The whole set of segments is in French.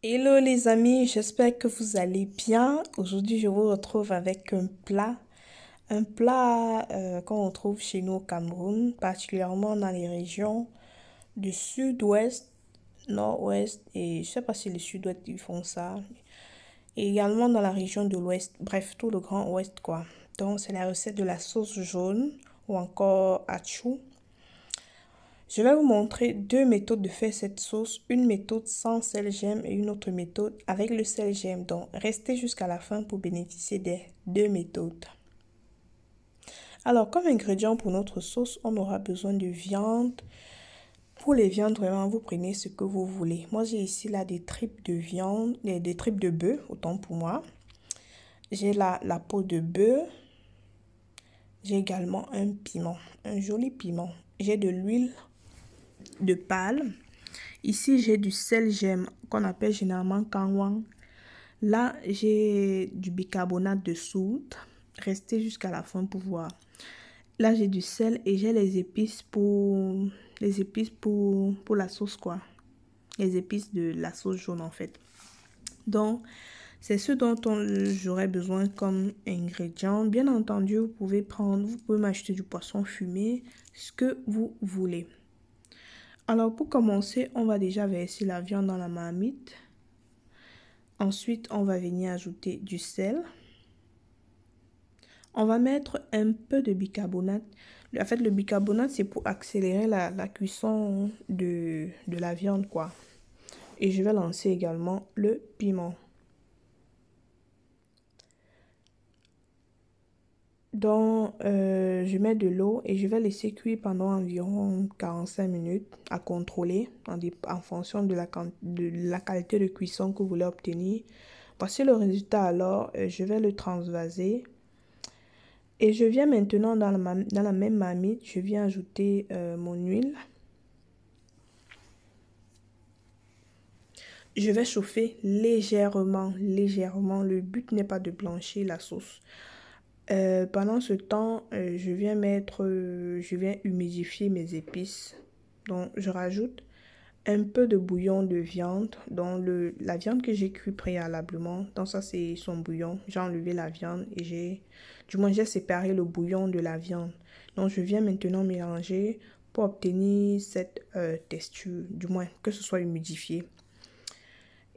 Hello les amis, j'espère que vous allez bien. Aujourd'hui, je vous retrouve avec un plat qu'on retrouve chez nous au Cameroun, particulièrement dans les régions du sud-ouest, nord-ouest et je sais pas si le sud-ouest ils font ça. Et également dans la région de l'ouest, bref, tout le grand ouest quoi. Donc, c'est la recette de la sauce jaune ou encore achou. Je vais vous montrer deux méthodes de faire cette sauce, une méthode sans sel gemme et une autre méthode avec le sel gemme. Donc, restez jusqu'à la fin pour bénéficier des deux méthodes. Alors, comme ingrédient pour notre sauce, on aura besoin de viande. Pour les viandes, vraiment, vous prenez ce que vous voulez. Moi, j'ai ici là des tripes de viande, des tripes de bœuf, autant pour moi. J'ai là la peau de bœuf. J'ai également un piment, un joli piment. J'ai de l'huile de palme. Ici, j'ai du sel gemme qu'on appelle généralement kangwang. Là, j'ai du bicarbonate de soude. Restez jusqu'à la fin pour voir. Là, j'ai du sel et j'ai les épices pour la sauce quoi. Les épices de la sauce jaune en fait. Donc, c'est ce dont j'aurais besoin comme ingrédient. Bien entendu, vous pouvez m'acheter du poisson fumé, ce que vous voulez. Alors, pour commencer, on va déjà verser la viande dans la marmite. Ensuite, on va venir ajouter du sel. On va mettre un peu de bicarbonate. En fait, le bicarbonate, c'est pour accélérer la cuisson de la viande, quoi. Et je vais lancer également le piment. Donc, je mets de l'eau et je vais laisser cuire pendant environ 45 minutes à contrôler en fonction de la qualité de cuisson que vous voulez obtenir. Voici le résultat alors. Je vais le transvaser. Et je viens maintenant dans la même marmite, je viens ajouter mon huile. Je vais chauffer légèrement. Le but n'est pas de blanchir la sauce. Pendant ce temps, je viens humidifier mes épices. Donc, je rajoute un peu de bouillon de viande. Donc, la viande que j'ai cuite préalablement. Donc, ça, c'est son bouillon. J'ai enlevé la viande et j'ai séparé le bouillon de la viande. Donc, je viens maintenant mélanger pour obtenir cette texture, du moins que ce soit humidifié.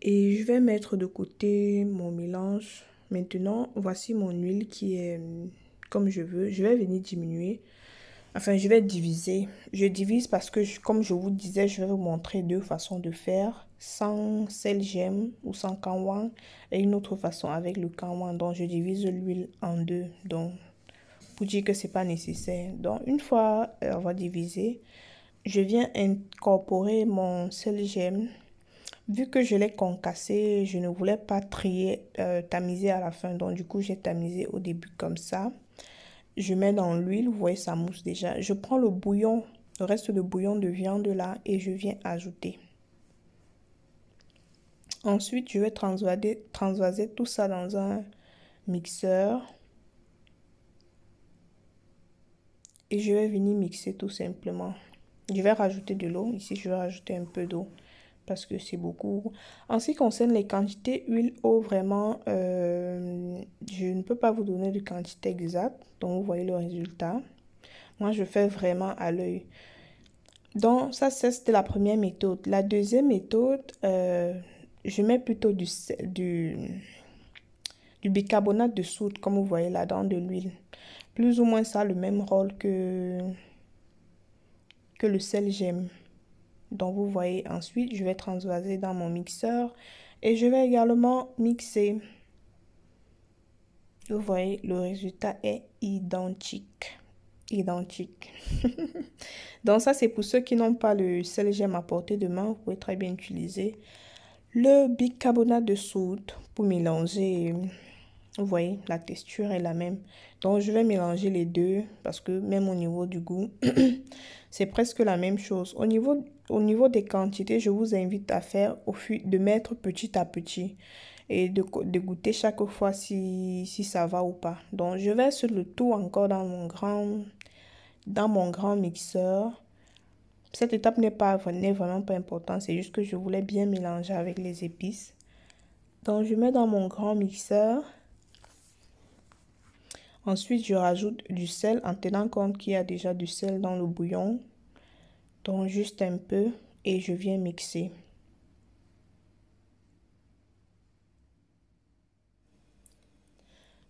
Et je vais mettre de côté mon mélange. Maintenant, voici mon huile qui est comme je veux. Je vais venir diminuer. Enfin, je vais diviser. Je divise parce que, comme je vous disais, je vais vous montrer deux façons de faire. Sans sel gemme ou sans kangwang. Et une autre façon avec le kangwang. Donc, je divise l'huile en deux. Donc, pour dire que c'est pas nécessaire. Donc, une fois on va diviser, je viens incorporer mon sel gemme. Vu que je l'ai concassé, je ne voulais pas tamiser à la fin. Donc, du coup, j'ai tamisé au début comme ça. Je mets dans l'huile, vous voyez, ça mousse déjà. Je prends le bouillon, le reste de bouillon de viande là et je viens ajouter. Ensuite, je vais transvaser tout ça dans un mixeur. Et je vais venir mixer tout simplement. Je vais rajouter de l'eau. Ici, je vais rajouter un peu d'eau parce que c'est beaucoup. En ce qui concerne les quantités huile, eau, vraiment, je ne peux pas vous donner de quantité exacte. Donc, vous voyez le résultat. Moi, je fais vraiment à l'œil. Donc, ça, c'était la première méthode. La deuxième méthode, je mets plutôt du bicarbonate de soude, comme vous voyez là, dans de l'huile. Plus ou moins ça a le même rôle que le sel gemme. Donc, vous voyez, ensuite, je vais transvaser dans mon mixeur et je vais également mixer. Vous voyez, le résultat est identique. Identique. Donc, ça, c'est pour ceux qui n'ont pas le sel gemme à portée de main. Vous pouvez très bien utiliser le bicarbonate de soude pour mélanger. Vous voyez, la texture est la même. Donc, je vais mélanger les deux parce que même au niveau du goût, c'est presque la même chose. Au niveau des quantités, je vous invite à faire de mettre petit à petit et de goûter chaque fois si ça va ou pas. Donc, je verse le tout encore dans mon grand mixeur. Cette étape n'est vraiment pas importante. C'est juste que je voulais bien mélanger avec les épices. Donc, je mets dans mon grand mixeur. Ensuite, je rajoute du sel en tenant compte qu'il y a déjà du sel dans le bouillon. Donc, juste un peu et je viens mixer.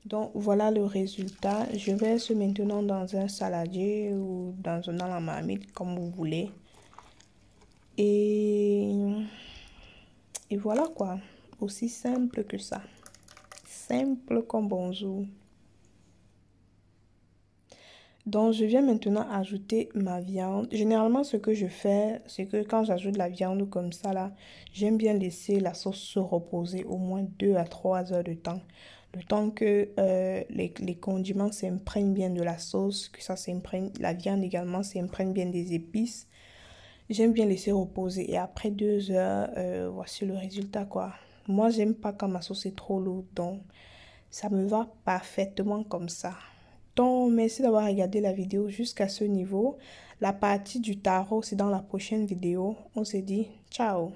Donc, voilà le résultat. Je verse maintenant dans un saladier ou dans la marmite, comme vous voulez. Et voilà quoi. Aussi simple que ça. Simple comme bonjour. Donc, je viens maintenant ajouter ma viande. Généralement, ce que je fais, c'est que quand j'ajoute la viande comme ça, là, j'aime bien laisser la sauce se reposer au moins 2 à 3 heures de temps. Le temps que les condiments s'imprègnent bien de la sauce, que ça s'imprègne, la viande également s'imprègne bien des épices. J'aime bien laisser reposer et après 2 heures, voici le résultat quoi. Moi, j'aime pas quand ma sauce est trop lourde, donc ça me va parfaitement comme ça. Donc, merci d'avoir regardé la vidéo jusqu'à ce niveau. La partie du taro, c'est dans la prochaine vidéo. On se dit ciao!